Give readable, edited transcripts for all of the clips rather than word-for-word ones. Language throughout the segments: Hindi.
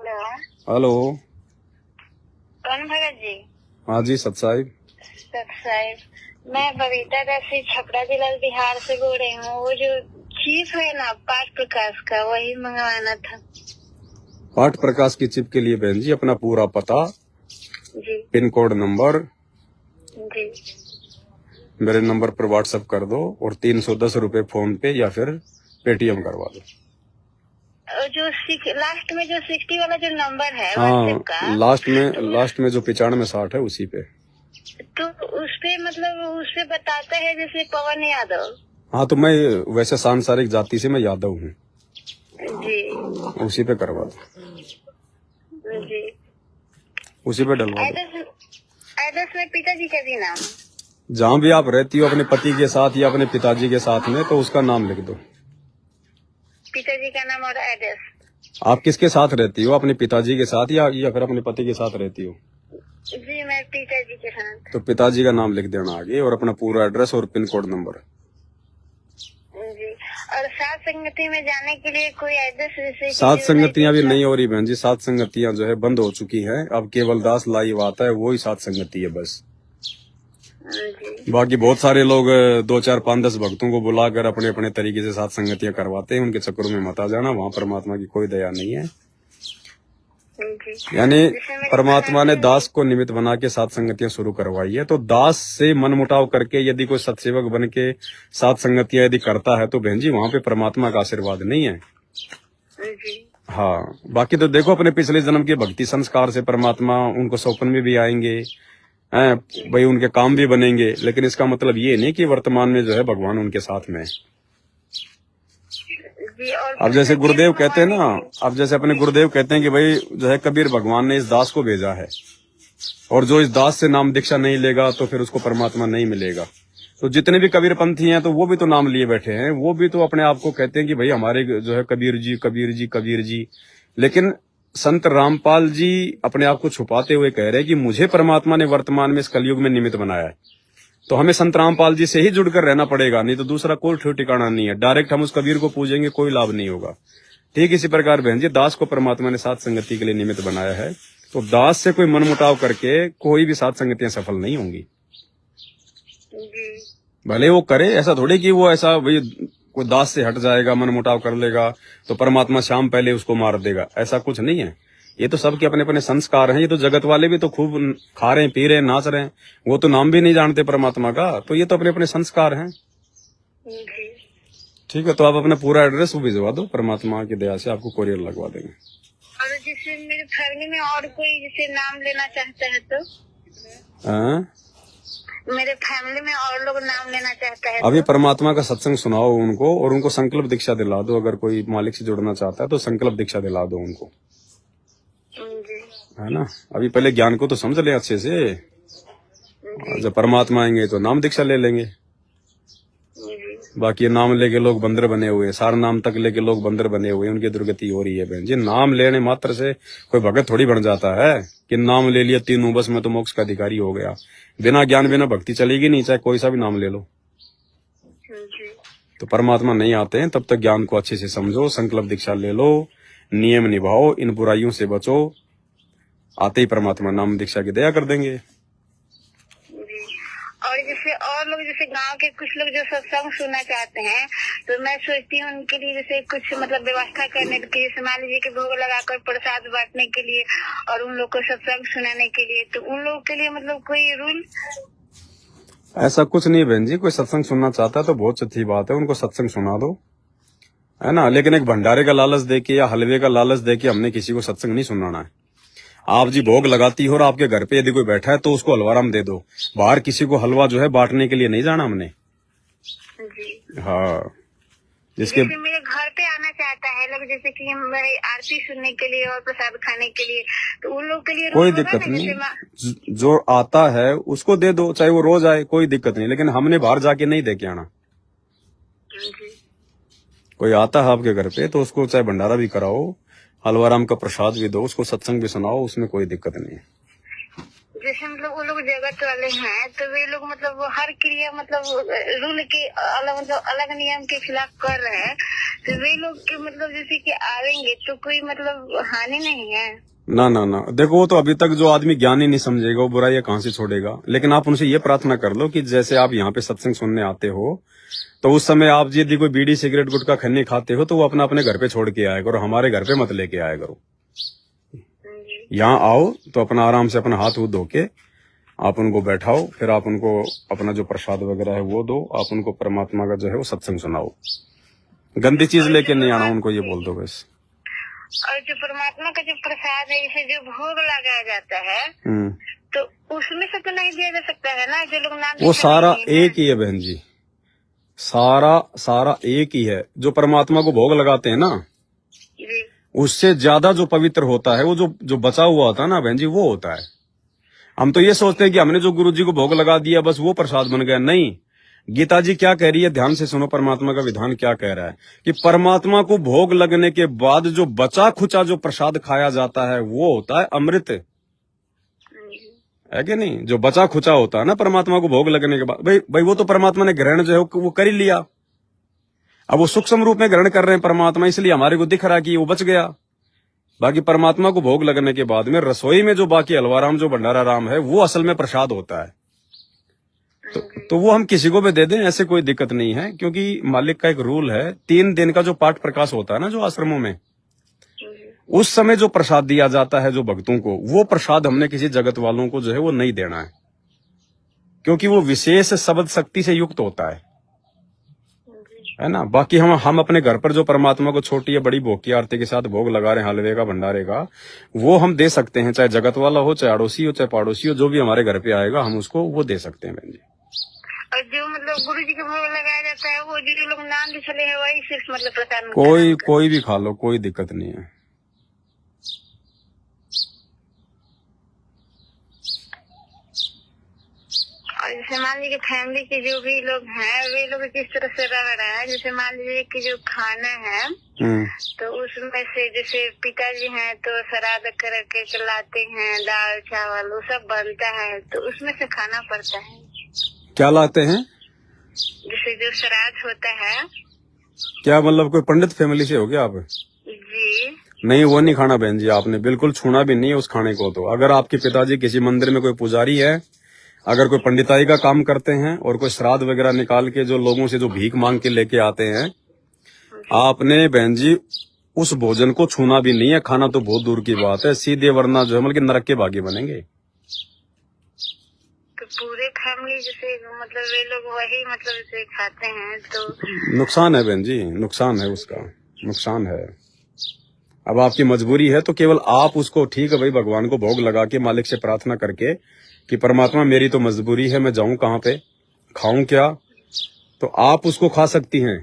हेलो। कौन भगत जी? हाँ जी सत साहिब। मैं बबीता दासी छपरा जिला बिहार से बोल रही हूँ। वो जो चिप है ना पाठ प्रकाश का, वही मंगवाना था। पाठ प्रकाश की चिप के लिए बहन जी अपना पूरा पता, जी पिन कोड नंबर जी मेरे नंबर पर व्हाट्सएप कर दो और 310 रुपए फोन पे या फिर पेटीएम करवा दो। और जो लास्ट में जो 60 वाला जो नंबर है हाँ, व्हाट्सएप का, लास्ट में जो 9560 है उसी पे। तो उस पे मतलब उस पे बताता है जैसे पवन यादव। हाँ तो मैं वैसे सांसारिक जाति से मैं यादव हूँ जी उसी पे करवा दो, जी। उसी पे डलवा दो। एड्रेस में पिताजी का भी नाम, जहाँ भी आप रहती हो अपने पति के साथ या अपने पिताजी के साथ में, तो उसका नाम लिख दो। पिताजी का नाम और एड्रेस। आप किसके साथ रहती हो, अपने पिताजी के साथ या फिर अपने पति के साथ रहती हो? जी मैं पिताजी के साथ। तो पिताजी का नाम लिख देना आगे और अपना पूरा एड्रेस और पिन कोड नंबर। जी। और सात संगति में जाने के लिए कोई एड्रेस? सात संगतियां भी नहीं हो रही बहन जी, सात संगतियां जो है बंद हो चुकी हैं। अब केवल दास लाइव आता है, वही सात संगति है बस। बाकी बहुत सारे लोग 2 4 5 10 भक्तों को बुलाकर अपने अपने तरीके से सात संगतियां करवाते हैं। उनके चक्करों में मत आ जाना, वहाँ परमात्मा की कोई दया नहीं है। यानी परमात्मा ने दास को निमित्त बना के सात संगतियां शुरू करवाई है। तो दास से मनमुटाव करके यदि कोई सत्सेवक बन के सात संगतियां यदि करता है तो बहन जी वहाँ पे परमात्मा का आशीर्वाद नहीं है। हाँ, बाकी तो देखो अपने पिछले जन्म के भक्ति संस्कार से परमात्मा उनको सौपन में भी आएंगे, भाई उनके काम भी बनेंगे। लेकिन इसका मतलब ये नहीं कि वर्तमान में जो है भगवान उनके साथ में है। अब जैसे गुरुदेव कहते हैं ना, अब जैसे अपने गुरुदेव कहते हैं कि भाई जो है कबीर भगवान ने इस दास को भेजा है और जो इस दास से नाम दीक्षा नहीं लेगा तो फिर उसको परमात्मा नहीं मिलेगा। तो जितने भी कबीर पंथी हैं तो वो भी तो नाम लिए बैठे हैं, वो भी तो अपने आप को कहते हैं कि भाई हमारे जो है कबीर जी कबीर जी कबीर जी। लेकिन संत रामपाल जी अपने आप को छुपाते हुए कह रहे हैं कि मुझे परमात्मा ने वर्तमान में इस कलयुग में निमित्त बनाया है। तो हमें संत रामपाल जी से ही जुड़कर रहना पड़ेगा, नहीं तो दूसरा कोई ठिकाना ठिकाना नहीं है। डायरेक्ट हम उस कबीर को पूजेंगे कोई लाभ नहीं होगा। ठीक इसी प्रकार बहन जी दास को परमात्मा ने सात संगति के लिए निमित्त बनाया है। तो दास से कोई मनमुटाव करके कोई भी सात संगतियां सफल नहीं होंगी। भले वो करे, ऐसा थोड़ी कि वो ऐसा भाई कोई दास से हट जाएगा मनमुटाव कर लेगा तो परमात्मा शाम पहले उसको मार देगा, ऐसा कुछ नहीं है। ये तो सबके अपने अपने संस्कार हैं। ये तो जगत वाले भी तो खूब खा रहे हैं, पी रहे हैं, नाच रहे हैं, वो तो नाम भी नहीं जानते परमात्मा का। तो ये तो अपने अपने संस्कार हैं। ठीक है, तो आप अपना पूरा एड्रेस वो भिजवा दो, परमात्मा की दया से आपको कोरियर लगवा देंगे। और जैसे मेरे फैमिली में और कोई जैसे नाम लेना चाहता है तो? मेरे फैमिली में और लोग नाम लेना चाहता है अभी तो? परमात्मा का सत्संग सुनाओ उनको और उनको संकल्प दीक्षा दिला दो। अगर कोई मालिक से जुड़ना चाहता है तो संकल्प दीक्षा दिला दो उनको, है ना। अभी पहले ज्ञान को तो समझ ले अच्छे से, जब परमात्मा आएंगे तो नाम दीक्षा ले लेंगे। बाकी नाम लेके लोग बंदर बने हुए, सारा नाम तक लेके लोग बंदर बने हुए, उनकी दुर्गति हो रही है बहन जी। नाम लेने मात्र से कोई भगत थोड़ी बन जाता है कि नाम ले लिया तीनों बस मैं तो मोक्ष का अधिकारी हो गया। बिना ज्ञान बिना भक्ति चलेगी नहीं, चाहे कोई सा भी नाम ले लो। तो परमात्मा नहीं आते हैं तब तक ज्ञान को अच्छे से समझो, संकल्प दीक्षा ले लो, नियम निभाओ, इन बुराइयों से बचो। आते ही परमात्मा नाम दीक्षा की दया कर देंगे। और जैसे और लोग जैसे गांव के कुछ लोग जो सत्संग सुनना चाहते हैं तो मैं सोचती हूँ उनके लिए जैसे कुछ मतलब व्यवस्था करने के लिए, मान लीजिए कि भोग लगाकर प्रसाद बांटने के लिए और उन लोग को सत्संग सुनाने के लिए, तो उन लोगों के लिए मतलब कोई रूल? ऐसा कुछ नहीं बहन जी, कोई सत्संग सुनना चाहता है तो बहुत अच्छी बात है, उनको सत्संग सुना दो, है ना। लेकिन एक भंडारे का लालच देके या हलवे का लालच देके हमने किसी को सत्संग नहीं सुनाना है। आप जी भोग लगाती हो और आपके घर पे यदि कोई बैठा है तो उसको हलवाराम दे दो। बाहर किसी को हलवा जो है बांटने के लिए नहीं जाना हमने। हाँ, जिसके मेरे घर पे आना चाहता है लोग जैसे कि हम आरती सुनने के लिए और प्रसाद खाने के लिए, तो उन लोग के लिए कोई दिक्कत नहीं। जो आता है उसको दे दो, चाहे वो रोज आए, कोई दिक्कत नहीं। लेकिन हमने बाहर जाके नहीं दे के आना। कोई आता है आपके घर पे तो उसको चाहे भंडारा भी कराओ, हलवाराम का प्रसाद भी दो, उसको सत्संग भी सुनाओ, उसमें कोई दिक्कत नहीं है। जैसे मतलब वो लोग जगत वाले हैं तो वे लोग मतलब वो हर क्रिया मतलब रूल के अलग मतलब अलग नियम के खिलाफ कर रहे हैं, तो वे लोग के मतलब जैसे कि आएंगे तो कोई मतलब हानि नहीं है। ना ना ना, देखो वो तो अभी तक जो आदमी ज्ञान ही नहीं समझेगा वो बुराई कहाँ से छोड़ेगा। लेकिन आप उनसे ये प्रार्थना कर लो कि जैसे आप यहाँ पे सत्संग सुनने आते हो तो उस समय आप यदि कोई बीड़ी सिगरेट गुटखा खन्नी खाते हो तो वो अपना अपने घर पे छोड़ के आया करो, हमारे घर पे मत लेके आया करो। यहाँ आओ तो अपना आराम से अपना हाथ धो के आप उनको बैठाओ, फिर आप उनको अपना जो प्रसाद वगैरह है वो दो, आप उनको परमात्मा का जो है वो सत्संग सुनाओ। गंदी चीज लेके नहीं आना, उनको ये बोल दो बस। और जो परमात्मा का जो प्रसाद है जैसे जो भोग लगाया जाता है तो उसमें से तो नहीं दिया जा सकता है ना, जो लोग नाम वो सारा एक ही है बहन जी, सारा एक ही है। जो परमात्मा को भोग लगाते हैं ना उससे ज्यादा जो पवित्र होता है वो जो बचा हुआ होता है ना बहन जी वो होता है। हम तो ये सोचते हैं कि हमने जो गुरु जी को भोग लगा दिया बस वो प्रसाद बन गया, नहीं। गीता जी क्या कह रही है, ध्यान से सुनो, परमात्मा का विधान क्या कह रहा है कि परमात्मा को भोग लगने के बाद जो बचा खुचा जो प्रसाद खाया जाता है वो होता है अमृत, है कि नहीं। जो बचा खुचा होता है ना परमात्मा को भोग लगने के बाद, भाई वो तो परमात्मा ने ग्रहण जो है वो कर ही लिया। अब वो सूक्ष्म रूप में ग्रहण कर रहे हैं परमात्मा, इसलिए हमारे को दिख रहा कि वो बच गया। बाकी परमात्मा को भोग लगने के बाद में रसोई में जो बाकी हलवाराम जो भंडारा राम है वो असल में प्रसाद होता है। तो वो हम किसी को भी दे दें, ऐसे कोई दिक्कत नहीं है, क्योंकि मालिक का एक रूल है 3 दिन का जो पाठ प्रकाश होता है ना जो आश्रमों में, उस समय जो प्रसाद दिया जाता है जो भक्तों को, वो प्रसाद हमने किसी जगत वालों को जो है वो नहीं देना है, क्योंकि वो विशेष शब्द शक्ति से युक्त होता है ना। बाकी हम अपने घर पर जो परमात्मा को छोटी या बड़ी भोग की आरती के साथ भोग लगा रहे हैं हलवे का भंडारे का, वो हम दे सकते हैं, चाहे जगत वाला हो, चाहे अड़ोसी हो, चाहे पड़ोसी हो, जो भी हमारे घर पे आएगा हम उसको वो दे सकते हैं बहन जी। और जो मतलब गुरु जी के भोग लगाया जाता है वो जो लोग नाम भी चले हैं वही सिर्फ मतलब प्रसाद कोई भी खा लो, कोई दिक्कत नहीं है। और जैसे मान लीजिए फैमिली के जो भी लोग हैं वे लोग किस तरह से रह रहे हैं, जैसे मान लीजिए कि जो खाना है तो उसमें से जैसे पिताजी हैं तो श्राद्ध करके खिलाते हैं, दाल चावल वो सब बनता है तो उसमें से खाना पड़ता है। क्या लाते हैं? जैसे जो श्राद्ध होता है। क्या मतलब कोई पंडित फैमिली से हो गया आप? जी नहीं, वो नहीं खाना बहन जी, आपने बिल्कुल छूना भी नहीं है उस खाने को। तो अगर आपके पिताजी किसी मंदिर में कोई पुजारी है, अगर कोई पंडिताई का काम करते हैं और कोई श्राद्ध वगैरह निकाल के जो लोगों से जो भीख मांग के लेके आते हैं, आपने बहन जी उस भोजन को छूना भी नहीं है। खाना तो बहुत दूर की बात है, सीधे वरना जो है मतलब नरक के भागी बनेंगे। तो पूरे फैमिली जैसे मतलब वे लोग वही मतलब जैसे खाते हैं तो नुकसान है बहन जी, नुकसान है, उसका नुकसान है। अब आपकी मजबूरी है तो केवल आप उसको, ठीक है भाई, भगवान को भोग लगा के मालिक से प्रार्थना करके कि परमात्मा मेरी तो मजबूरी है, मैं जाऊं कहाँ पे, खाऊं क्या, तो आप उसको खा सकती हैं,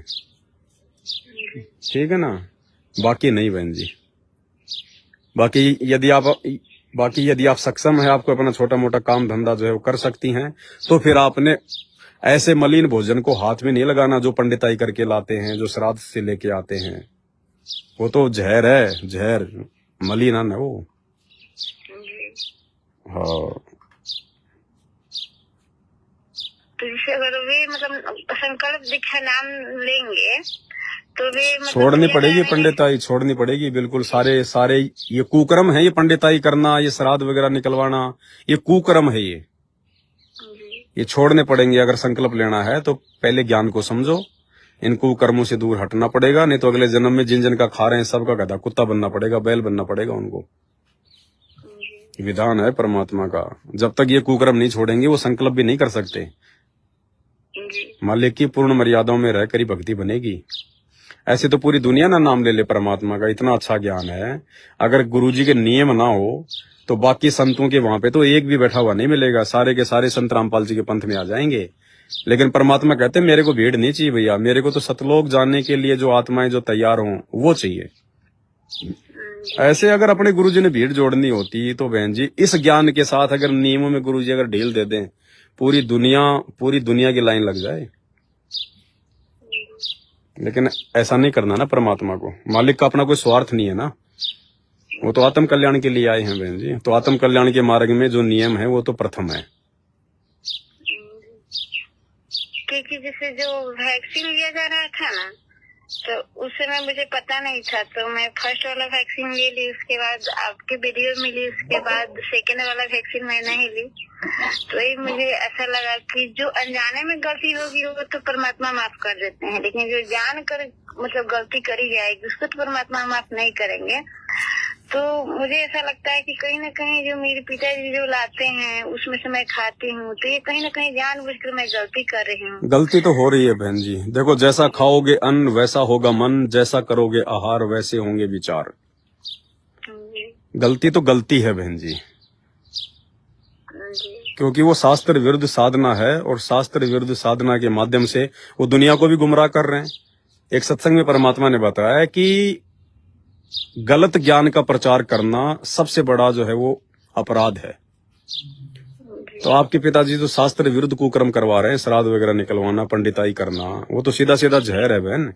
ठीक है ना। बाकी नहीं बहन जी। बाकी यदि आप सक्षम है, आपको अपना छोटा मोटा काम धंधा जो है वो कर सकती हैं, तो फिर आपने ऐसे मलिन भोजन को हाथ में नहीं लगाना जो पंडिताई करके लाते हैं, जो श्राद्ध से लेके आते हैं। वो तो जहर है, जहर, मलिन है वो। हाँ, तो जैसे अगर वे मतलब संकल्प दीक्षा नाम लेंगे तो वे मतलब छोड़नी पड़ेगी पंडिताई, छोड़नी पड़ेगी बिल्कुल। सारे ये कुकर्म है, ये पंडिताई करना, ये श्राद्ध वगैरह निकलवाना, ये कुकर्म है, ये छोड़ने पड़ेंगे। अगर संकल्प लेना है तो पहले ज्ञान को समझो, इन कुकर्मों से दूर हटना पड़ेगा, नहीं तो अगले जन्म में जिन का खा रहे हैं सबका गधा कुत्ता बनना पड़ेगा, बैल बनना पड़ेगा उनको। विधान है परमात्मा का, जब तक ये कुकर्म नहीं छोड़ेंगे वो संकल्प भी नहीं कर सकते। मालिक की पूर्ण मर्यादाओं में रहकर ही भक्ति बनेगी। ऐसे तो पूरी दुनिया ना नाम ले ले परमात्मा का, इतना अच्छा ज्ञान है। अगर गुरुजी के नियम ना हो तो बाकी संतों के वहां पे तो एक भी बैठा हुआ नहीं मिलेगा, सारे के सारे संत रामपाल जी के पंथ में आ जाएंगे। लेकिन परमात्मा कहते हैं मेरे को भीड़ नहीं चाहिए भैया, मेरे को तो सतलोक जाने के लिए जो आत्माएं जो तैयार हों वो चाहिए। ऐसे अगर अपने गुरुजी ने भीड़ जोड़नी होती तो बहन जी इस ज्ञान के साथ अगर नियमों में गुरुजी अगर ढील दे दें, पूरी दुनिया की लाइन लग जाए। लेकिन ऐसा नहीं करना ना परमात्मा को, मालिक का अपना कोई स्वार्थ नहीं है ना। वो तो आत्म कल्याण के लिए आए हैं बहन जी। तो आत्म कल्याण के मार्ग में जो नियम है वो तो प्रथम है। क्योंकि जैसे जो वैक्सीन लिया जा रहा था ना, तो उस समय मुझे पता नहीं था, तो मैं फर्स्ट वाला वैक्सीन ले ली, उसके बाद आपकी वीडियो मिली, उसके बाद सेकेंड वाला वैक्सीन मैं नहीं ली। तो ये मुझे ऐसा लगा कि जो अनजाने में गलती होगी वो तो परमात्मा माफ कर देते हैं, लेकिन जो जान कर मतलब गलती करी जाएगी उसको तो परमात्मा माफ नहीं करेंगे। तो मुझे ऐसा लगता है कि कहीं ना कहीं जो मेरे पिताजी जो लाते हैं उसमें से मैं खाती हूँ, तो ये कहीं ना कहीं जानबूझकर मैं गलती कर रही हूँ। गलती तो हो रही है बहन जी। देखो, जैसा खाओगे अन्न वैसा होगा मन, जैसा करोगे आहार वैसे होंगे विचार। गलती तो गलती है बहन जी, क्योंकि वो शास्त्र विरुद्ध साधना है, और शास्त्र विरुद्ध साधना के माध्यम से वो दुनिया को भी गुमराह कर रहे हैं। एक सत्संग में परमात्मा ने बताया कि गलत ज्ञान का प्रचार करना सबसे बड़ा जो है वो अपराध है। तो आपके पिताजी जो शास्त्र विरुद्ध कुकर्म करवा रहे हैं, श्राद्ध वगैरह निकलवाना, पंडिताई करना, वो तो सीधा सीधा जहर है बहन।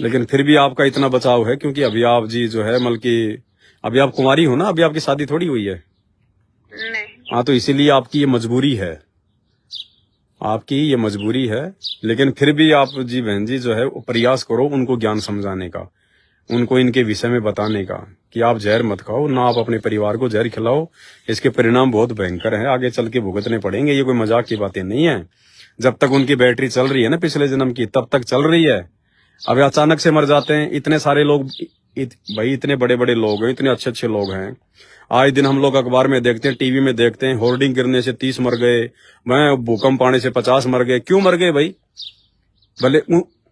लेकिन फिर भी आपका इतना बचाव है क्योंकि अभी आप जी जो है बल्कि अभी आप कुंवारी हो ना, अभी आपकी शादी थोड़ी हुई है। हाँ, तो इसीलिए आपकी ये मजबूरी है, आपकी ये मजबूरी है। लेकिन फिर भी आप जी बहन जी जो है वो प्रयास करो उनको ज्ञान समझाने का, उनको इनके विषय में बताने का कि आप जहर मत खाओ, ना आप अपने परिवार को जहर खिलाओ। इसके परिणाम बहुत भयंकर हैं, आगे चल के भुगतने पड़ेंगे। ये कोई मजाक की बातें नहीं है। जब तक उनकी बैटरी चल रही है ना पिछले जन्म की, तब तक चल रही है। अब अचानक से मर जाते हैं इतने सारे लोग, भाई इतने बड़े बड़े लोग हैं, इतने अच्छे अच्छे लोग हैं। आए दिन हम लोग अखबार में देखते हैं, टीवी में देखते हैं, होर्डिंग गिरने से 30 मर गए, मैं भूकंप आने से 50 मर गए। क्यों मर गए भाई? भले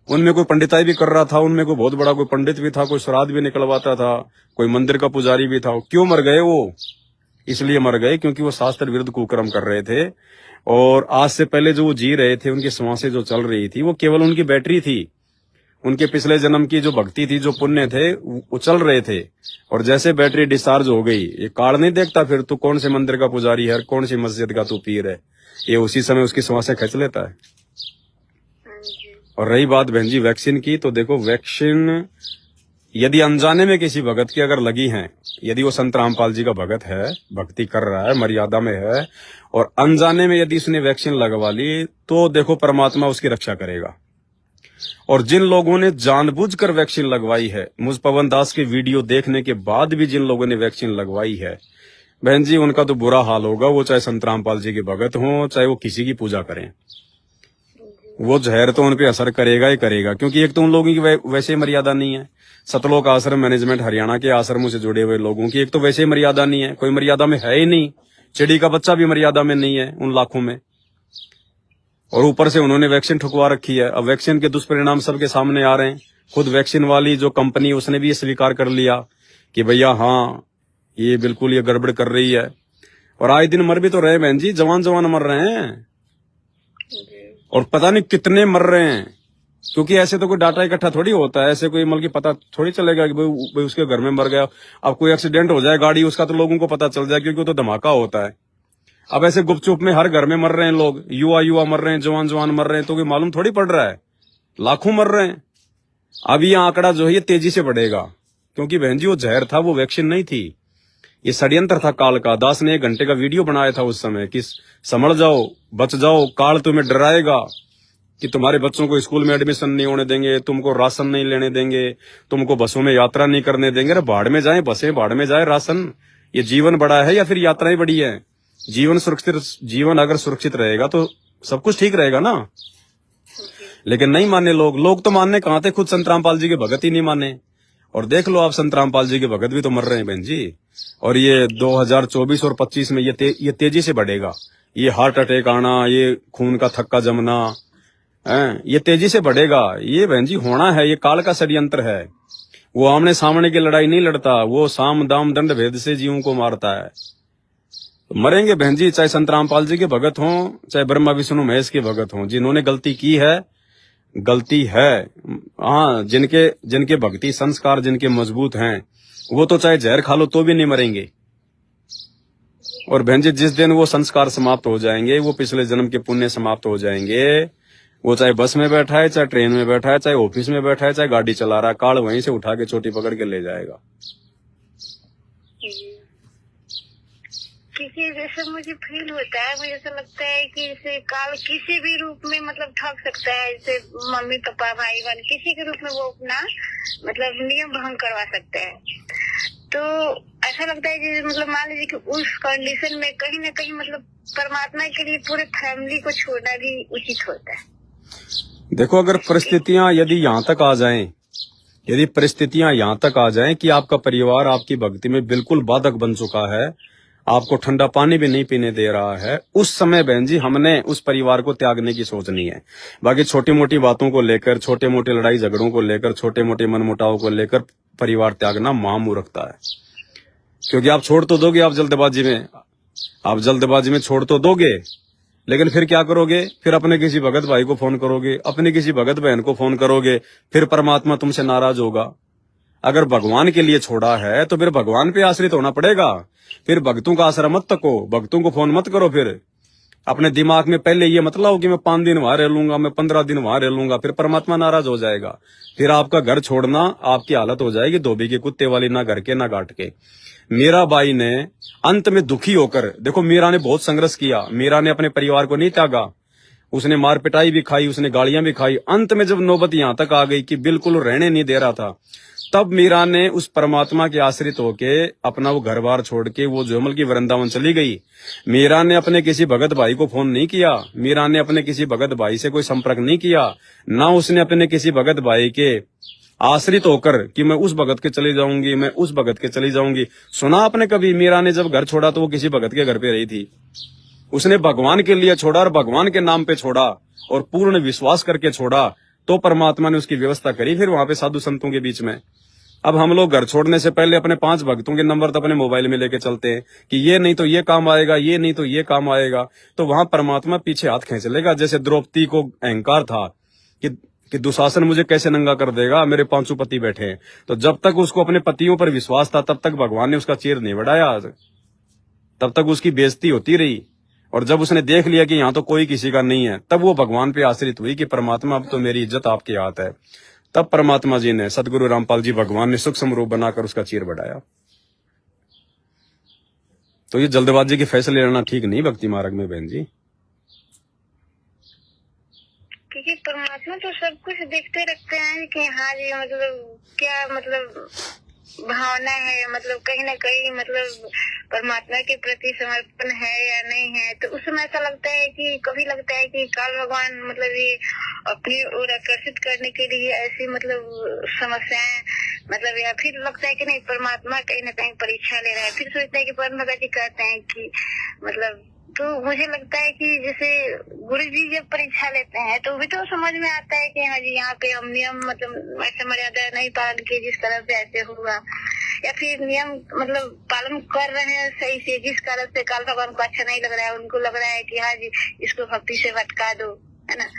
उनमें कोई पंडिताई भी कर रहा था, उनमें कोई बहुत बड़ा कोई पंडित भी था, कोई श्राद्ध भी निकलवाता था, कोई मंदिर का पुजारी भी था। क्यों मर गए वो? इसलिए मर गए क्योंकि वो शास्त्र विरुद्ध कुकर्म कर रहे थे। और आज से पहले जो वो जी रहे थे, उनकी श्वासें जो चल रही थी, वो केवल उनकी बैटरी थी। उनके पिछले जन्म की जो भक्ति थी, जो पुण्य थे, वो चल रहे थे। और जैसे बैटरी डिस्चार्ज हो गई, ये कार्ड नहीं देखता फिर तू कौन से मंदिर का पुजारी है, कौन सी मस्जिद का तू पीर है, ये उसी समय उसकी श्वासें खींच लेता है। और रही बात बहन जी वैक्सीन की, तो देखो वैक्सीन यदि अनजाने में किसी भगत की अगर लगी है, यदि वो संत रामपाल जी का भगत है, भक्ति कर रहा है, मर्यादा में है, और अनजाने में यदि उसने वैक्सीन लगवा ली, तो देखो परमात्मा उसकी रक्षा करेगा। और जिन लोगों ने जानबूझकर वैक्सीन लगवाई है, मुझ पवन दास के वीडियो देखने के बाद भी जिन लोगों ने वैक्सीन लगवाई है, बहन जी उनका तो बुरा हाल होगा। वो चाहे संत रामपाल जी के भगत हों, चाहे वो किसी की पूजा करें, वो जहर तो उन पे असर करेगा ही करेगा। क्योंकि एक तो उन लोगों की वैसे मर्यादा नहीं है। सतलोक आश्रम मैनेजमेंट हरियाणा के आश्रमों से जुड़े हुए लोगों की एक तो वैसे मर्यादा नहीं है, कोई मर्यादा में है ही नहीं। चिड़ी का बच्चा भी मर्यादा में नहीं है उन लाखों में। और ऊपर से उन्होंने वैक्सीन ठुकवा रखी है। अब वैक्सीन के दुष्परिणाम सबके सामने आ रहे हैं। खुद वैक्सीन वाली जो कंपनी, उसने भी ये स्वीकार कर लिया कि भैया हाँ ये बिल्कुल ये गड़बड़ कर रही है। और आए दिन मर भी तो रहे बहन जी, जवान जवान मर रहे हैं, और पता नहीं कितने मर रहे हैं। क्योंकि ऐसे तो कोई डाटा इकट्ठा थोड़ी होता है, ऐसे कोई मतलब पता थोड़ी चलेगा कि भाई उसके घर में मर गया। अब कोई एक्सीडेंट हो जाए गाड़ी, उसका तो लोगों को पता चल जाए, क्योंकि तो धमाका होता है। अब ऐसे गुपचुप में हर घर में मर रहे हैं लोग, युवा मर रहे हैं, जवान जवान मर रहे हैं, तो कोई मालूम थोड़ी पड़ रहा है, लाखों मर रहे हैं। अब ये आंकड़ा जो है ये तेजी से बढ़ेगा, क्योंकि बहन जी वो जहर था, वो वैक्सीन नहीं थी, ये षड्यंत्र था काल का। दास ने 1 घंटे का वीडियो बनाया था उस समय कि संभल जाओ, बच जाओ, काल तुम्हें डराएगा कि तुम्हारे बच्चों को स्कूल में एडमिशन नहीं होने देंगे, तुमको राशन नहीं लेने देंगे, तुमको बसों में यात्रा नहीं करने देंगे। अरे भाड़ में जाए बसें, भाड़ में जाए राशन। ये जीवन बड़ा है या फिर यात्राएं बड़ी है? जीवन अगर सुरक्षित रहेगा तो सब कुछ ठीक रहेगा ना। लेकिन नहीं माने लोग तो मानने कहां थे, खुद संत रामपाल जी के भगत ही नहीं माने। और देख लो आप, संत रामपाल जी के भगत भी तो मर रहे हैं बहन जी। और ये 2024 और 25 में ये तेजी से बढ़ेगा। ये हार्ट अटैक आना, ये खून का थक्का जमना, ये तेजी से बढ़ेगा। ये बहन जी होना है, ये काल का षड्यंत्र है। वो आमने सामने की लड़ाई नहीं लड़ता, वो साम दाम दंड भेद से जीवों को मारता है। तो मरेंगे बहन जी, चाहे संत रामपाल जी के भगत हों, चाहे ब्रह्मा विष्णु महेश के भगत हों। जिन्होंने गलती की है, गलती है। हाँ, जिनके भक्ति संस्कार जिनके मजबूत हैं, वो तो चाहे जहर खा लो तो भी नहीं मरेंगे। और बहन जी जिस दिन वो संस्कार समाप्त हो जाएंगे, वो पिछले जन्म के पुण्य समाप्त हो जाएंगे, वो चाहे बस में बैठा है, चाहे ट्रेन में बैठा है, चाहे ऑफिस में बैठा है, चाहे गाड़ी चला रहा है, काल वहीं से उठा के चोटी पकड़ के ले जाएगा। क्योंकि जैसे मुझे फील होता है, मुझे ऐसा लगता है कि जैसे काल किसी भी रूप में मतलब ठग सकता है। जैसे मम्मी पापा भाई बहन किसी के रूप में वो अपना मतलब नियम भंग करवा सकता है। तो ऐसा लगता है कि मतलब मान लीजिए कि उस कंडीशन में कहीं ना कहीं मतलब परमात्मा के लिए पूरे फैमिली को छोड़ना भी उचित होता है। देखो, अगर परिस्थितियां यदि यहाँ तक आ जाएं, यदि परिस्थितियां यहाँ तक आ जाएं कि आपका परिवार आपकी भक्ति में बिल्कुल बाधक बन चुका है, आपको ठंडा पानी भी नहीं पीने दे रहा है, उस समय बहन जी हमने उस परिवार को त्यागने की सोचनी है। बाकी छोटी मोटी बातों को लेकर, छोटे मोटे लड़ाई झगड़ों को लेकर, छोटे मोटे मनमुटाव को लेकर परिवार त्यागना महामूर्खता है। क्योंकि आप छोड़ तो दोगे, आप जल्दबाजी में छोड़ तो दोगे, लेकिन फिर क्या करोगे? फिर अपने किसी भगत भाई को फोन करोगे, अपने किसी भगत बहन को फोन करोगे, फिर परमात्मा तुमसे नाराज होगा। अगर भगवान के लिए छोड़ा है तो फिर भगवान पे आश्रित होना पड़ेगा। फिर भक्तों का आसरा मत तको, भक्तों को फोन मत करो। फिर अपने दिमाग में पहले ये मत लाओ कि मैं 5 दिन वहां रह लूंगा, मैं 15 दिन वहां रह लूंगा, फिर परमात्मा नाराज हो जाएगा। फिर आपका घर छोड़ना, आपकी हालत हो जाएगी धोबी के कुत्ते वाली, ना घर के ना घाट के। मीरा बाई ने अंत में दुखी होकर, देखो मीरा ने बहुत संघर्ष किया, मीरा ने अपने परिवार को नहीं त्यागा, उसने मार पिटाई भी खाई, उसने गालियां भी खाई। अंत में जब नौबत यहां तक आ गई कि बिल्कुल रहने नहीं दे रहा था, तब मीरा ने उस परमात्मा के आश्रित होके अपना वो घर बार छोड़ के वो जोमल की वृंदावन चली गई। मीरा ने अपने किसी भगत भाई को फोन नहीं किया, मीरा ने अपने किसी भगत भाई से कोई संपर्क नहीं किया, ना उसने अपने किसी भगत भाई के आश्रित होकर कि मैं उस भगत के चली जाऊंगी, मैं उस भगत के चली जाऊंगी। सुना आपने कभी मीरा ने जब घर छोड़ा तो वो किसी भगत के घर पे रही थी? उसने भगवान के लिए छोड़ा और भगवान के नाम पे छोड़ा और पूर्ण विश्वास करके छोड़ा, तो परमात्मा ने उसकी व्यवस्था करी फिर वहां पे साधु संतों के बीच में। अब हम लोग घर छोड़ने से पहले अपने 5 भक्तों के नंबर तो अपने मोबाइल में लेके चलते हैं कि ये नहीं तो ये काम आएगा, ये नहीं तो ये काम आएगा, तो वहां परमात्मा पीछे हाथ खींच लेगा। जैसे द्रौपदी को अहंकार था कि दुशासन मुझे कैसे नंगा कर देगा, मेरे 5 पति बैठे हैं। तो जब तक उसको अपने पतियों पर विश्वास था तब तक भगवान ने उसका चीर नहीं बढ़ाया, तब तक उसकी बेइज्जती होती रही। और जब उसने देख लिया कि यहाँ तो कोई किसी का नहीं है, तब वो भगवान पे आश्रित हुई कि परमात्मा अब तो मेरी इज्जत आपके हाथ है। तब परमात्मा जी ने, सदगुरु रामपाल जी भगवान ने सूक्ष्म रूप बनाकर उसका चीर बढ़ाया। तो ये जल्दबाजी के फैसले लेना ठीक नहीं भक्ति मार्ग में बहन जी। क्योंकि परमात्मा तो सब कुछ देखते रखते हैं कि हाँ जी मतलब क्या मतलब भावना है, मतलब कहीं ना कहीं मतलब परमात्मा के प्रति समर्पण है या नहीं है। तो उस समय ऐसा लगता है कि कभी लगता है कि काल भगवान मतलब ये अपनी ओर आकर्षित करने के लिए ऐसी मतलब समस्याएं मतलब, या फिर लगता है कि नहीं परमात्मा कहीं ना कहीं परीक्षा ले रहा है। फिर सोचते हैं कि परम भगत जी कहते हैं कि मतलब, तो मुझे लगता है कि जैसे गुरु जी जब परीक्षा लेते हैं तो भी तो समझ में आता है कि हाँ जी यहाँ पे हम नियम मतलब ऐसे मर्यादा नहीं पालन किए जिस तरह से ऐसे हुआ, या फिर नियम मतलब पालन कर रहे हैं सही से जिस कारण से काल भगवान को अच्छा नहीं लग रहा है, उनको लग रहा है कि हाँ जी इसको भक्ति से भटका दो, है ना।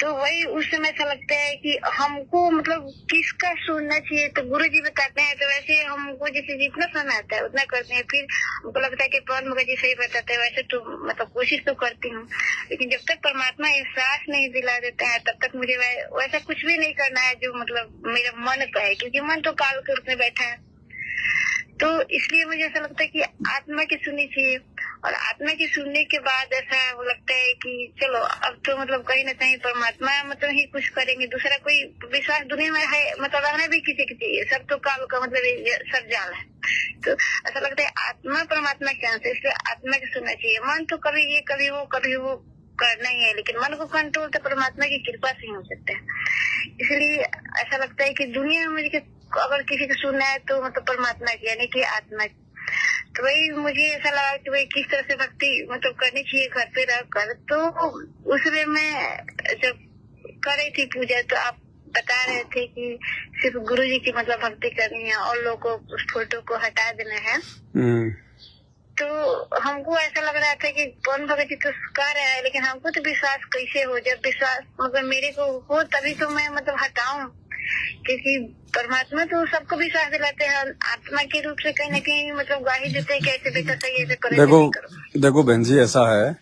तो वही उस समय ऐसा लगता है कि हमको मतलब किसका सुनना चाहिए। तो गुरु जी बताते हैं तो वैसे हमको जैसे जितना समय आता है उतना करते हैं। फिर हमको लगता है कि पवन भगत जी सही बताते हैं, वैसे तो मतलब कोशिश तो करती हूँ, लेकिन जब तक परमात्मा एहसास नहीं दिला देते हैं तब तक मुझे वैसा कुछ भी नहीं करना है जो मतलब मेरा मन कहे, क्योंकि मन तो काल के रूप में बैठा है। तो इसलिए मुझे ऐसा लगता है कि आत्मा की सुननी चाहिए, और आत्मा की सुनने के बाद ऐसा लगता है कि चलो अब तो मतलब कहीं ना कहीं परमात्मा मतलब ही कुछ करेंगे, दूसरा कोई विश्वास दुनिया में है मतलब रहना भी किसी की चाहिए, सब तो काल का मतलब सब जाल है। तो ऐसा लगता है आत्मा परमात्मा के अंश है, इसलिए आत्मा की सुनना चाहिए। मन तो कभी ये कभी वो करना ही है, लेकिन मन को कंट्रोल तो परमात्मा की कृपा से ही हो सकता है। इसलिए ऐसा लगता है कि दुनिया में अगर किसी को सुनना है तो मतलब परमात्मा की यानी कि आत्मा की। तो वही मुझे ऐसा लगा कि भाई किस तरह से भक्ति मतलब करनी चाहिए घर पे रह कर। तो उसमें मैं जब कर रही थी पूजा तो आप बता रहे थे कि सिर्फ गुरु जी की मतलब भक्ति करनी है और लोगों को उस फोटो को हटा देना है। तो हमको ऐसा लग रहा था कि पवन भगत जी तो कर रहा है, लेकिन हमको तो विश्वास कैसे हो, जब विश्वास मतलब मेरे को हो तभी तो मैं मतलब हटाऊं, क्योंकि परमात्मा तो सबको विश्वास दिलाते हैं, आत्मा के रूप से कहीं ना कहीं मतलब गाही देते हैं कि ऐसे बेटा सही ऐसे करो। देखो बहन जी ऐसा है,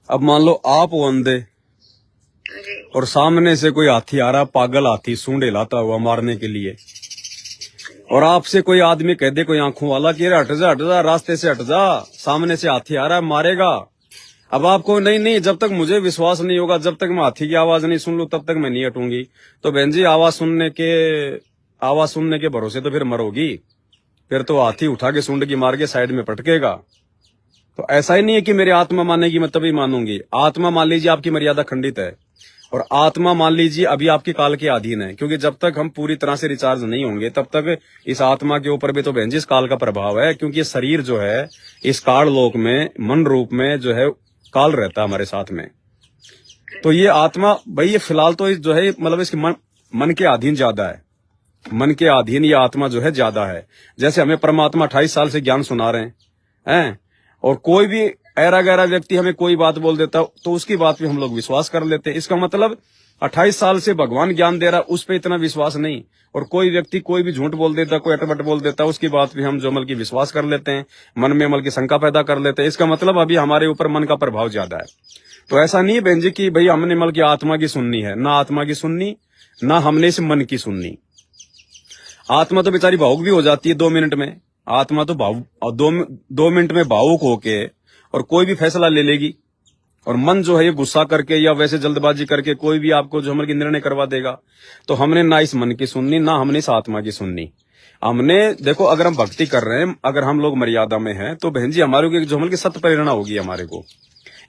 अब मान लो आप हो अंधे और सामने से कोई हाथी आ रहा, पागल हाथी, सूंडे लाता हुआ मारने के लिए, और आपसे कोई आदमी कह दे, कोई आंखों वाला, कि हट जा, रास्ते से हट जा, सामने से हाथी आ रहा है, मारेगा। अब आपको नहीं, जब तक मुझे विश्वास नहीं होगा, जब तक मैं हाथी की आवाज नहीं सुन लूं, तब तक मैं नहीं हटूंगी। तो बहन जी, आवाज सुनने के भरोसे तो फिर मरोगी, फिर तो हाथी उठा के सूंड की मार के साइड में पटकेगा। तो ऐसा ही नहीं है कि मेरी आत्मा मानेगी मैं तभी मानूंगी। आत्मा मान लीजिए आपकी मर्यादा खंडित है, और आत्मा मान लीजिए अभी आपकी काल के अधीन है, क्योंकि जब तक हम पूरी तरह से रिचार्ज नहीं होंगे तब तक इस आत्मा के ऊपर भी तो बहन जी इस काल का प्रभाव है, क्योंकि ये शरीर जो है इस काल लोक में मन रूप में जो है काल रहता है हमारे साथ में। तो ये आत्मा भाई, ये फिलहाल तो जो है मतलब इसके मन के अधीन ज्यादा है, मन के अधीन ये आत्मा जो है ज्यादा है। जैसे हमें परमात्मा 28 साल से ज्ञान सुना रहे हैं, और कोई भी ऐरा गैरा व्यक्ति हमें कोई बात बोल देता तो उसकी बात पे हम लोग विश्वास कर लेते हैं। इसका मतलब 28 साल से भगवान ज्ञान दे रहा, उस पर इतना विश्वास नहीं। और कोई व्यक्ति कोई भी झूठ बोल देता, कोई अटपट बोल देता, उसकी बात पे हम जो अमल की विश्वास कर लेते हैं, मन में अमल की शंका पैदा कर लेते हैं। इसका मतलब अभी हमारे ऊपर मन का प्रभाव ज्यादा है। तो ऐसा नहीं है बहन जी कि भाई हमने मल की आत्मा की सुननी है, ना आत्मा की सुननी, ना हमने इस मन की सुननी। आत्मा तो बेचारी भावुक भी हो जाती है 2 मिनट में। आत्मा तो दो मिनट में भावुक होके और कोई भी फैसला ले लेगी, और मन जो है ये गुस्सा करके या वैसे जल्दबाजी करके कोई भी आपको जो हमल की निर्णय करवा देगा। तो हमने ना इस मन की सुननी, ना हमने इस आत्मा की सुननी। हमने देखो, अगर हम भक्ति कर रहे हैं, अगर हम लोग मर्यादा में हैं, तो बहन जी हमारे को एक जो हमल की सत्य प्रेरणा होगी, हमारे को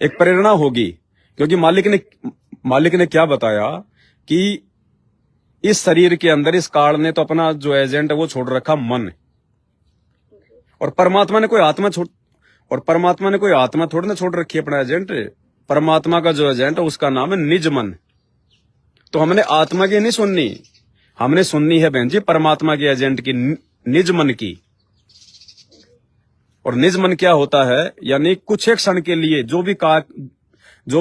एक प्रेरणा होगी। क्योंकि मालिक ने क्या बताया कि इस शरीर के अंदर इस काल ने तो अपना जो एजेंट है वो छोड़ रखा मन, और परमात्मा ने कोई आत्मा थोड़ी ना छोड़ रखी है अपना एजेंट। परमात्मा का जो एजेंट है उसका नाम है निज मन। तो हमने आत्मा की नहीं सुननी, हमने सुननी है बहन जी परमात्मा के एजेंट की, निज मन की। और निज मन क्या होता है, यानी कुछ एक क्षण के लिए जो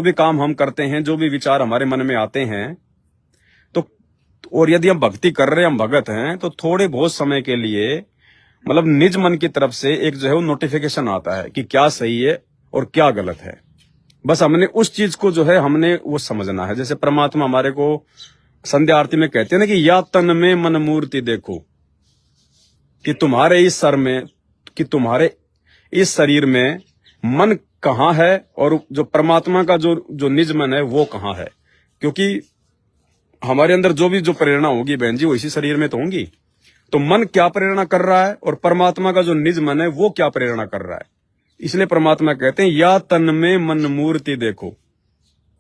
भी काम हम करते हैं, जो भी विचार हमारे मन में आते हैं, तो और यदि हम भक्ति कर रहे हैं, हम भगत हैं, तो थोड़े बहुत समय के लिए मतलब निज मन की तरफ से एक जो है वो नोटिफिकेशन आता है कि क्या सही है और क्या गलत है। बस हमने उस चीज को जो है हमने वो समझना है। जैसे परमात्मा हमारे को संध्या आरती में कहते हैं ना कि या तन में मन मूर्ति देखो, कि तुम्हारे इस सर में, कि तुम्हारे इस शरीर में मन कहाँ है, और जो परमात्मा का जो निज मन है वो कहाँ है। क्योंकि हमारे अंदर जो प्रेरणा होगी बहन जी वो इसी शरीर में तो होंगी। तो मन क्या प्रेरणा कर रहा है और परमात्मा का जो निज मन है वो क्या प्रेरणा कर रहा है। इसलिए परमात्मा कहते हैं या तन में मन मूर्ति देखो,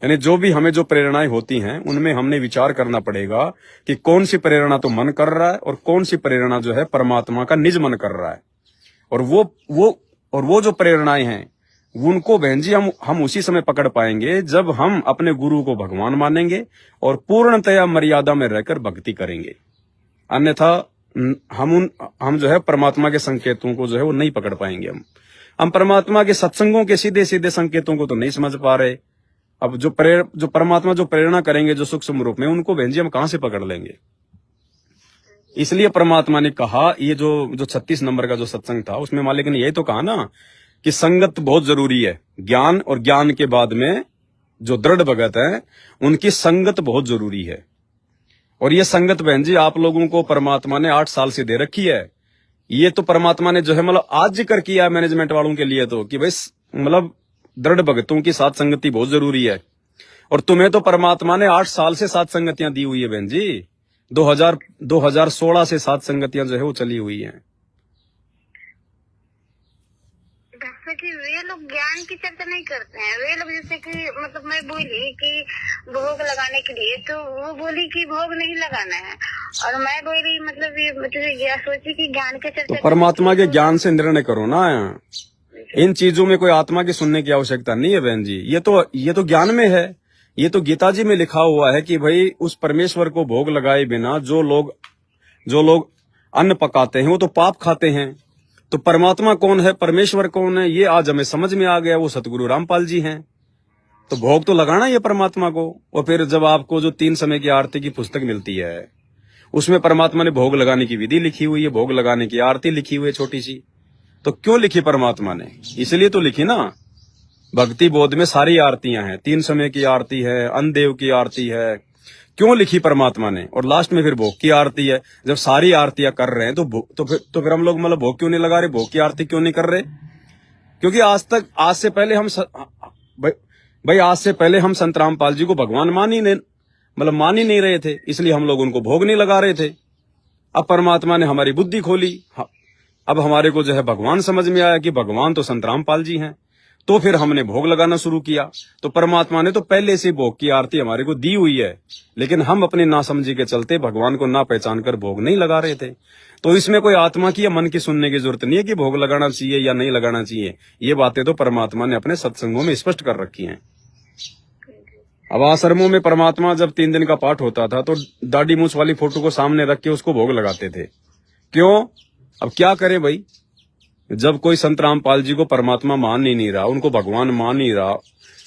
यानी जो भी हमें जो प्रेरणाएं होती हैं उनमें हमने विचार करना पड़ेगा कि कौन सी प्रेरणा तो मन कर रहा है और कौन सी प्रेरणा जो है परमात्मा का निज मन कर रहा है। और वो जो प्रेरणाएं हैं उनको बहन जी हम उसी समय पकड़ पाएंगे जब हम अपने गुरु को भगवान मानेंगे और पूर्णतया मर्यादा में रहकर भक्ति करेंगे। अन्यथा हम जो है परमात्मा के संकेतों को जो है वो नहीं पकड़ पाएंगे। हम परमात्मा के सत्संगों के सीधे सीधे संकेतों को तो नहीं समझ पा रहे। अब जो परमात्मा जो प्रेरणा करेंगे जो सूक्ष्म रूप में, उनको बहन जी हम कहां से पकड़ लेंगे। इसलिए परमात्मा ने कहा, ये जो 36 नंबर का जो सत्संग था उसमें मालिक ने यही तो कहा ना कि संगत बहुत जरूरी है। ज्ञान और ज्ञान के बाद में जो दृढ़ भगत है उनकी संगत बहुत जरूरी है। और ये संगत बहन जी आप लोगों को परमात्मा ने 8 साल से दे रखी है। ये तो परमात्मा ने जो है मतलब आज जिक्र किया मैनेजमेंट वालों के लिए तो कि भाई मतलब दृढ़ भगतों की साथ संगति बहुत जरूरी है। और तुम्हें तो परमात्मा ने 8 साल से साथ संगतियां दी हुई है बहन जी। 2016 से साथ संगतियां जो है वो चली हुई हैं। वे लोग ज्ञान की चर्चा नहीं करते हैं। वे लोग जैसे कि मतलब मैं बोली कि भोग लगाने के लिए, तो वो बोली कि भोग नहीं लगाना है, और मैं बोली मतलब ये मतलब सोची कि ज्ञान की चर्चा। तो परमात्मा के ज्ञान से निर्णय करो ना। इन चीजों में कोई आत्मा की सुनने की आवश्यकता नहीं है बहन जी। ये तो ज्ञान में है। ये तो गीता जी में लिखा हुआ है कि भाई उस परमेश्वर को भोग लगाए बिना जो लोग अन्न पकाते हैं वो तो पाप खाते हैं। तो परमात्मा कौन है, परमेश्वर कौन है, ये आज हमें समझ में आ गया। वो सतगुरु रामपाल जी हैं। तो भोग तो लगाना ही है परमात्मा को। और फिर जब आपको जो 3 समय की आरती की पुस्तक मिलती है उसमें परमात्मा ने भोग लगाने की विधि लिखी हुई है, भोग लगाने की आरती लिखी हुई है छोटी सी। तो क्यों लिखी परमात्मा ने, इसलिए तो लिखी ना भक्ति बोध में सारी आरतियां हैं, 3 समय की आरती है, अन्नदेव की आरती है। क्यों लिखी परमात्मा ने? और लास्ट में फिर भोग की आरती है। जब सारी आरतियां कर रहे हैं तो फिर हम लोग मतलब भोग क्यों नहीं लगा रहे, भोग की आरती क्यों नहीं कर रहे? क्योंकि आज से पहले हम संत रामपाल जी को भगवान मान ही नहीं रहे थे, इसलिए हम लोग उनको भोग नहीं लगा रहे थे। अब परमात्मा ने हमारी बुद्धि खोली, अब हमारे को जो है भगवान समझ में आया कि भगवान तो संत रामपाल जी हैं, तो फिर हमने भोग लगाना शुरू किया। तो परमात्मा ने तो पहले से भोग की आरती हमारे को दी हुई है, लेकिन हम अपनी नासमझी के चलते भगवान को ना पहचान कर भोग नहीं लगा रहे थे। तो इसमें कोई आत्मा की या मन की सुनने की जरूरत नहीं है कि भोग लगाना चाहिए या नहीं लगाना चाहिए। ये बातें तो परमात्मा ने अपने सत्संगों में स्पष्ट कर रखी हैं। अब आश्रमों में परमात्मा जब 3 दिन का पाठ होता था तो दाढ़ी मूछ वाली फोटो को सामने रख के उसको भोग लगाते थे। क्यों? अब क्या करे भाई, जब कोई संत रामपाल जी को परमात्मा मान ही नहीं रहा, उनको भगवान मान ही रहा,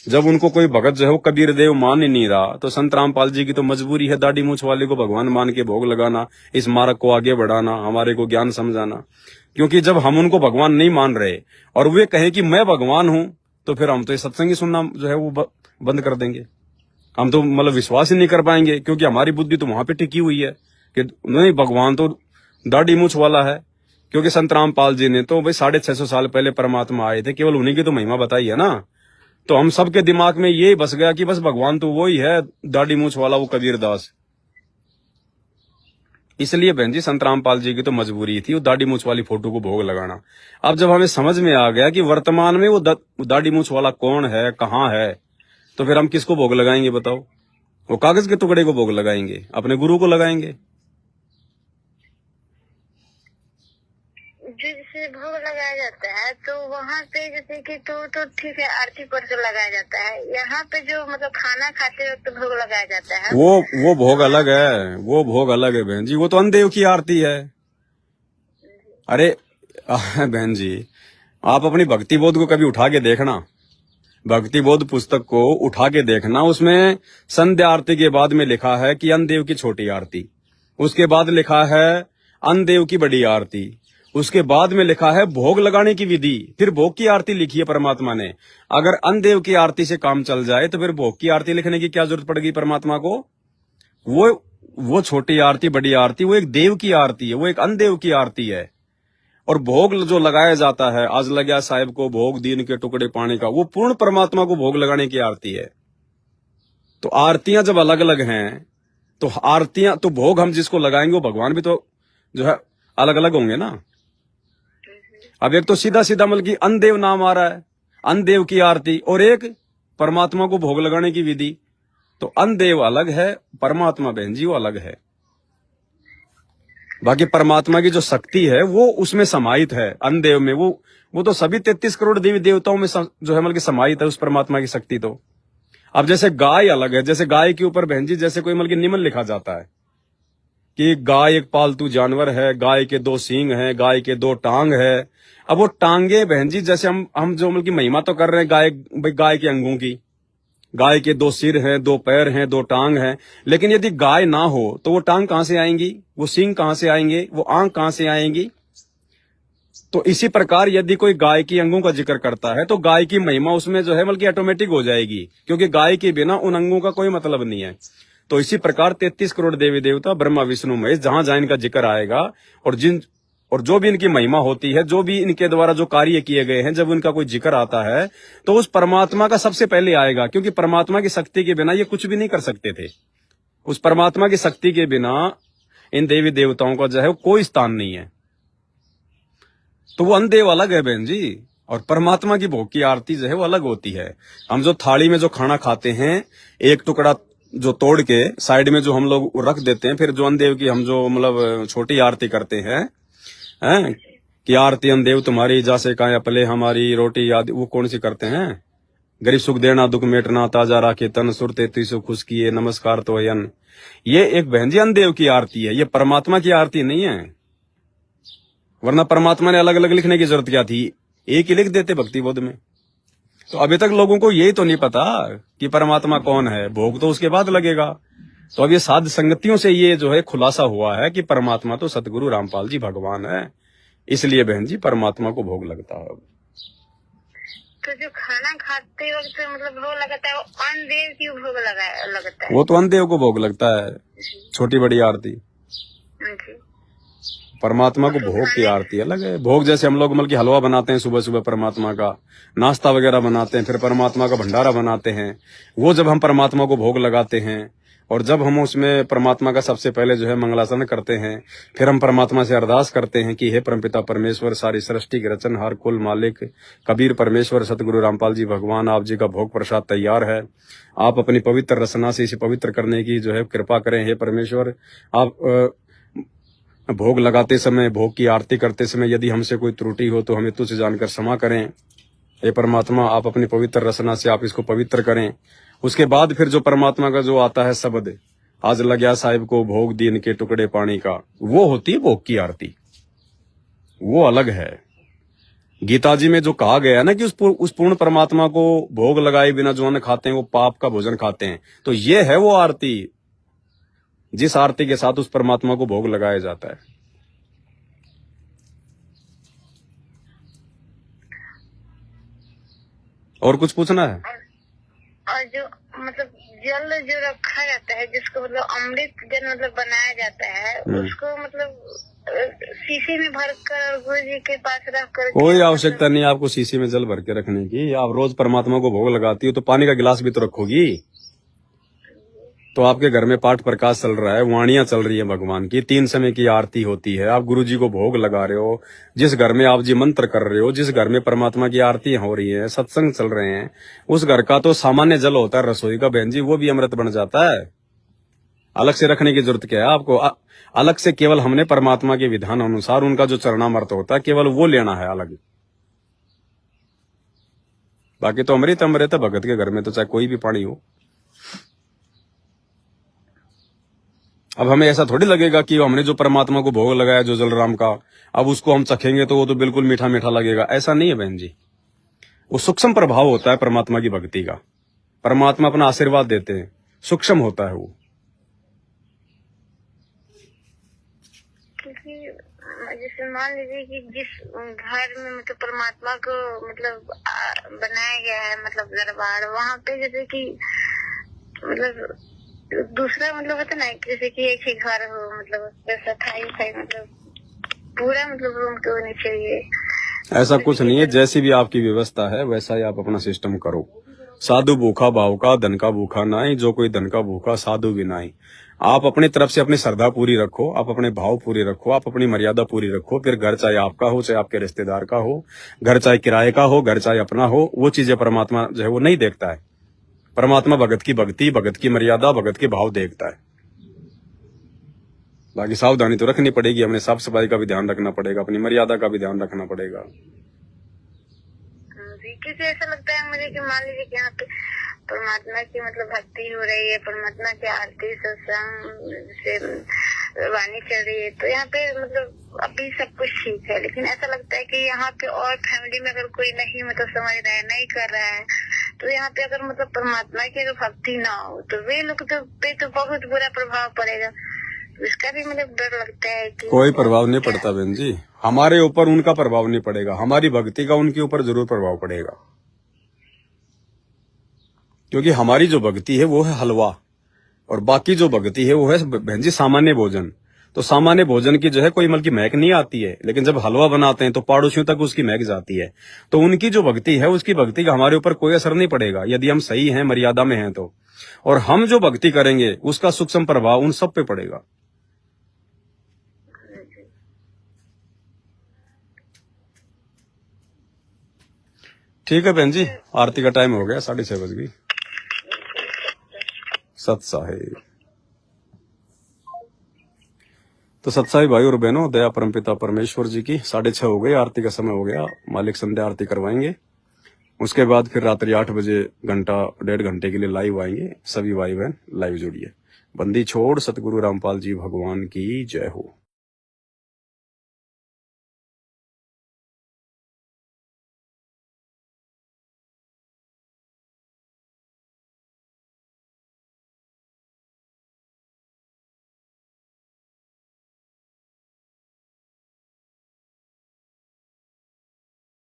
जब उनको कोई भगत जो है वो कबीर देव मान ही नहीं रहा, तो संत रामपाल जी की तो मजबूरी है दाढ़ी मूछ वाले को भगवान मान के भोग लगाना, इस मार्ग को आगे बढ़ाना, हमारे को ज्ञान समझाना। क्योंकि जब हम उनको भगवान नहीं मान रहे और वे कहें कि मैं भगवान हूं, तो फिर हम तो ये सत्संग ही सुनना जो है वो बंद कर देंगे। हम तो मतलब विश्वास ही नहीं कर पाएंगे, क्योंकि हमारी बुद्धि तो वहां पे टिकी हुई है कि नहीं, भगवान तो दाढ़ी मूछ वाला है। क्योंकि संत रामपाल जी ने तो भाई 650 साल पहले परमात्मा आए थे, केवल उन्हीं की तो महिमा बताई है ना। तो हम सबके दिमाग में ये बस गया कि बस भगवान तो वही है, दाढ़ी मूछ वाला, वो कबीरदास। इसलिए बहन जी संत रामपाल जी की तो मजबूरी थी वो दाढ़ी मूछ वाली फोटो को भोग लगाना। अब जब हमें समझ में आ गया कि वर्तमान में वो दाढ़ी मूछ वाला कौन है, कहाँ है, तो फिर हम किसको भोग लगाएंगे बताओ? वो कागज के टुकड़े को भोग लगाएंगे, अपने गुरु को लगाएंगे। जिससे भोग लगाया जाता है तो वहाँ पे जैसे कि तो ठीक है, आरती पर जो लगाया जाता है, यहाँ पे जो मतलब खाना खाते वक्त भोग लगाया जाता है वो भोग अलग है, वो भोग अलग है बहन जी, वो तो अन्नदेव की आरती है। अरे बहन जी, आप अपनी भक्ति बोध को कभी उठा के देखना, भक्ति बोध पुस्तक को उठा के देखना, उसमें संध्या आरती के बाद में लिखा है कि अन्नदेव की छोटी आरती, उसके बाद लिखा है अन्नदेव की बड़ी आरती, उसके बाद में लिखा है भोग लगाने की विधि, फिर भोग की आरती लिखी है परमात्मा ने। अगर अन्नदेव की आरती से काम चल जाए तो फिर भोग की आरती लिखने की क्या जरूरत पड़ेगी परमात्मा को? वो छोटी आरती बड़ी आरती वो एक देव की आरती है, वो एक अन्नदेव की आरती है। और भोग जो लगाया जाता है, आज लग्या साहिब को भोग दीन के टुकड़े पाने का, वो पूर्ण परमात्मा को भोग लगाने की आरती है। तो आरतियां जब अलग अलग हैं तो आरतियां तो भोग हम जिसको लगाएंगे वो भगवान भी तो जो है अलग अलग होंगे ना। अब एक तो सीधा सीधा मतलब कि अन्नदेव नाम आ रहा है, अन्नदेव की आरती, और एक परमात्मा को भोग लगाने की विधि। तो अन्नदेव अलग है, परमात्मा बहन जी वो अलग है। बाकी परमात्मा की जो शक्ति है वो उसमें समाहित है अन्नदेव में, वो तो सभी 33 करोड़ देवी देवताओं में जो है मतलब कि समाहित है उस परमात्मा की शक्ति। तो अब जैसे गाय अलग है, जैसे गाय के ऊपर बहन जी जैसे कोई मतलब कि निमन लिखा जाता है कि गाय एक पालतू जानवर है, गाय के 2 सींग हैं, गाय के 2 टांग है। अब वो टांगे बहन जी जैसे हम जो मतलब की महिमा तो कर रहे हैं गाय के अंगों की, गाय के 2 सिर हैं, 2 पैर हैं, 2 टांग हैं, लेकिन यदि गाय ना हो तो वो टांग कहां से आएंगी, वो सींग कहां से आएंगे, वो आंख कहां से आएंगी? तो इसी प्रकार यदि कोई गाय की अंगों का जिक्र करता है तो गाय की महिमा उसमें जो है बल्कि ऑटोमेटिक हो जाएगी, क्योंकि गाय के बिना उन अंगों का कोई मतलब नहीं है। तो इसी प्रकार 33 करोड़ देवी देवता ब्रह्मा विष्णु महेश जहां जहां इनका जिक्र आएगा और जो भी इनकी महिमा होती है, जो भी इनके द्वारा जो कार्य किए गए हैं, जब उनका कोई जिक्र आता है तो उस परमात्मा का सबसे पहले आएगा, क्योंकि परमात्मा की शक्ति के बिना ये कुछ भी नहीं कर सकते थे। उस परमात्मा की शक्ति के बिना इन देवी देवताओं का जो है कोई स्थान नहीं है। तो वो अन्नदेव अलग है बहन जी, और परमात्मा की भोग की आरती जो है वो अलग होती है। हम जो थाली में जो खाना खाते हैं, एक टुकड़ा जो तोड़ के साइड में जो हम लोग रख देते हैं, फिर जो अन्नदेव की हम जो मतलब छोटी आरती करते हैं कि आरती अन्नदेव तुम्हारी जासे काया पले हमारी रोटी आदि, वो कौन सी करते हैं? गरीब सुख देना दुख मेटना ताजा राखे तन सुरते तीसो खुश किए नमस्कार तो अयन। ये एक बहन जी अन्नदेव की आरती है, ये परमात्मा की आरती नहीं है। वरना परमात्मा ने अलग अलग लिखने की जरूरत क्या थी, एक ही लिख देते भक्ति बोध में। तो अभी तक लोगों को यही तो नहीं पता कि परमात्मा कौन है, भोग तो उसके बाद लगेगा। तो अब ये साध संगतियों से ये जो है खुलासा हुआ है कि परमात्मा तो सतगुरु रामपाल जी भगवान है, इसलिए बहन जी परमात्मा को भोग लगता है। तो जो खाना खाते वक्त मतलब भोग लगाता है वो अन्न देव की भोग लगता है। वो तो अन्न देव को भोग लगता है, छोटी बड़ी आरती। जी। परमात्मा को भोग की आरती अलग है। भोग जैसे हम लोग मतलब कि हलवा बनाते हैं सुबह सुबह, परमात्मा का नाश्ता वगैरह बनाते हैं, फिर परमात्मा का भंडारा बनाते हैं। वो जब हम परमात्मा को भोग लगाते हैं और जब हम उसमें परमात्मा का सबसे पहले जो है मंगलाचरण करते हैं, फिर हम परमात्मा से अरदास करते हैं कि हे परमपिता परमेश्वर, सारी सृष्टि के रचनहार, कुल मालिक कबीर परमेश्वर सतगुरु रामपाल जी भगवान, आप जी का भोग प्रसाद तैयार है, आप अपनी पवित्र रचना से इसे पवित्र करने की जो है कृपा करें। हे परमेश्वर, आप भोग लगाते समय, भोग की आरती करते समय यदि हमसे कोई त्रुटि हो तो हमें तुझसे जानकर क्षमा करें। हे परमात्मा, आप अपनी पवित्र रचना से आप इसको पवित्र करें। उसके बाद फिर जो परमात्मा का जो आता है शब्द, आज लग्या साहिब को भोग दीन के टुकड़े पानी का, वो होती है भोग की आरती, वो अलग है। गीता जी में जो कहा गया है ना कि उस पूर्ण परमात्मा को भोग लगाए बिना जो अन्न खाते हैं वो पाप का भोजन खाते हैं, तो ये है वो आरती जिस आरती के साथ उस परमात्मा को भोग लगाया जाता है। और कुछ पूछना है? और जो मतलब जल जो रखा जाता है, जिसको मतलब अमृत जल मतलब बनाया जाता है, उसको मतलब शीशे में भर कर गुरु जी के पास रख कर, कोई आवश्यकता नहीं आपको शीशे में जल भर के रखने की। आप रोज परमात्मा को भोग लगाती हो तो पानी का गिलास भी तो रखोगी। तो आपके घर में पाठ प्रकाश चल रहा है, वाणियां चल रही है भगवान की, 3 समय की आरती होती है, आप गुरु जी को भोग लगा रहे हो, जिस घर में आप जी मंत्र कर रहे हो, जिस घर में परमात्मा की आरती हो रही है, सत्संग चल रहे हैं, उस घर का तो सामान्य जल होता है रसोई का बहन जी, वो भी अमृत बन जाता है। अलग से रखने की जरूरत क्या है आपको? अलग से केवल हमने परमात्मा के विधान अनुसार उनका जो चरणामृत होता है केवल वो लेना है अलग। बाकी तो अमृत अमृत है भगत के घर में, तो चाहे कोई भी पानी हो। अब हमें ऐसा थोड़ी लगेगा कि हमने जो परमात्मा को भोग लगाया जो जलराम का, अब उसको हम चखेंगे तो वो तो बिल्कुल मीठा मीठा लगेगा, ऐसा नहीं है बहन जी। वो सूक्ष्म प्रभाव होता है परमात्मा की भक्ति का। परमात्मा अपना आशीर्वाद देते हैं, सूक्ष्म होता है वो। जैसे मान लीजिए कि जिस घर में मतलब परमात्मा को मतलब बनाया गया है मतलब दरबार, वहाँ पे जैसे कि मतलब दूसरा मतलब होता ना, जैसे कि एक ही घर हो, मतलब सफाई मतलब पूरा मतलब रूम तो होनी चाहिए। ऐसा कुछ नहीं है, जैसी भी आपकी व्यवस्था है वैसा ही आप अपना सिस्टम करो। साधु भूखा भाव का, धन का भूखा नाई, जो कोई धन का भूखा साधु भी नाई। आप अपनी तरफ से अपनी श्रद्धा पूरी रखो, आप अपने भाव पूरे रखो, आप अपनी मर्यादा पूरी रखो, फिर घर चाहे आपका हो चाहे आपके रिश्तेदार का हो, घर चाहे किराए का हो, घर चाहे अपना हो, वो चीजें परमात्मा जो है वो नहीं देखता है। परमात्मा भगत की भक्ति, भगत की मर्यादा, भगत के भाव देखता है। बाकी सावधानी तो रखनी पड़ेगी, हमने साफ सफाई का भी ध्यान रखना पड़ेगा, अपनी मर्यादा का भी ध्यान रखना पड़ेगा। किसी ऐसा लगता है मुझे कि मान लीजिए कि यहाँ पे परमात्मा की मतलब भक्ति हो रही है, परमात्मा की आरती सत्संग से वाणी चल रही है, तो यहाँ पे मतलब अभी सब कुछ ठीक है, लेकिन ऐसा लगता है कि यहाँ पे और फैमिली में अगर कोई नहीं मतलब समझ रहा है, नहीं कर रहा है, तो यहाँ पे अगर मतलब परमात्मा की अगर भक्ति ना हो तो वे लोग पे तो बहुत बुरा प्रभाव पड़ेगा। इसका भी मतलब डर लगता है कि कोई प्रभाव नहीं पड़ता बहन जी, हमारे ऊपर उनका प्रभाव नहीं पड़ेगा, हमारी भक्ति का उनके ऊपर जरूर प्रभाव पड़ेगा। क्योंकि हमारी जो भक्ति है वो है हलवा, और बाकी जो भक्ति है वो है बहन जी सामान्य भोजन। तो सामान्य भोजन की जो है कोई मल की महक नहीं आती है, लेकिन जब हलवा बनाते हैं तो पड़ोसियों तक उसकी महक जाती है। तो उनकी जो भक्ति है उसकी भक्ति का हमारे ऊपर कोई असर नहीं पड़ेगा यदि हम सही हैं, मर्यादा में हैं तो। और हम जो भक्ति करेंगे उसका सूक्ष्म प्रभाव उन सब पे पड़ेगा। ठीक है बहन जी, आरती का टाइम हो गया, 6:30 बज गई। सत्साहिब। तो सत्साहिब भाई और बहनों, दया परमपिता परमेश्वर जी की 6:30 हो गई, आरती का समय हो गया। मालिक संध्या आरती करवाएंगे, उसके बाद फिर रात्रि 8 बजे घंटा 1.5 घंटे के लिए लाइव आएंगे। सभी भाई बहन लाइव जुड़िए। बंदी छोड़ सतगुरु रामपाल जी भगवान की जय हो।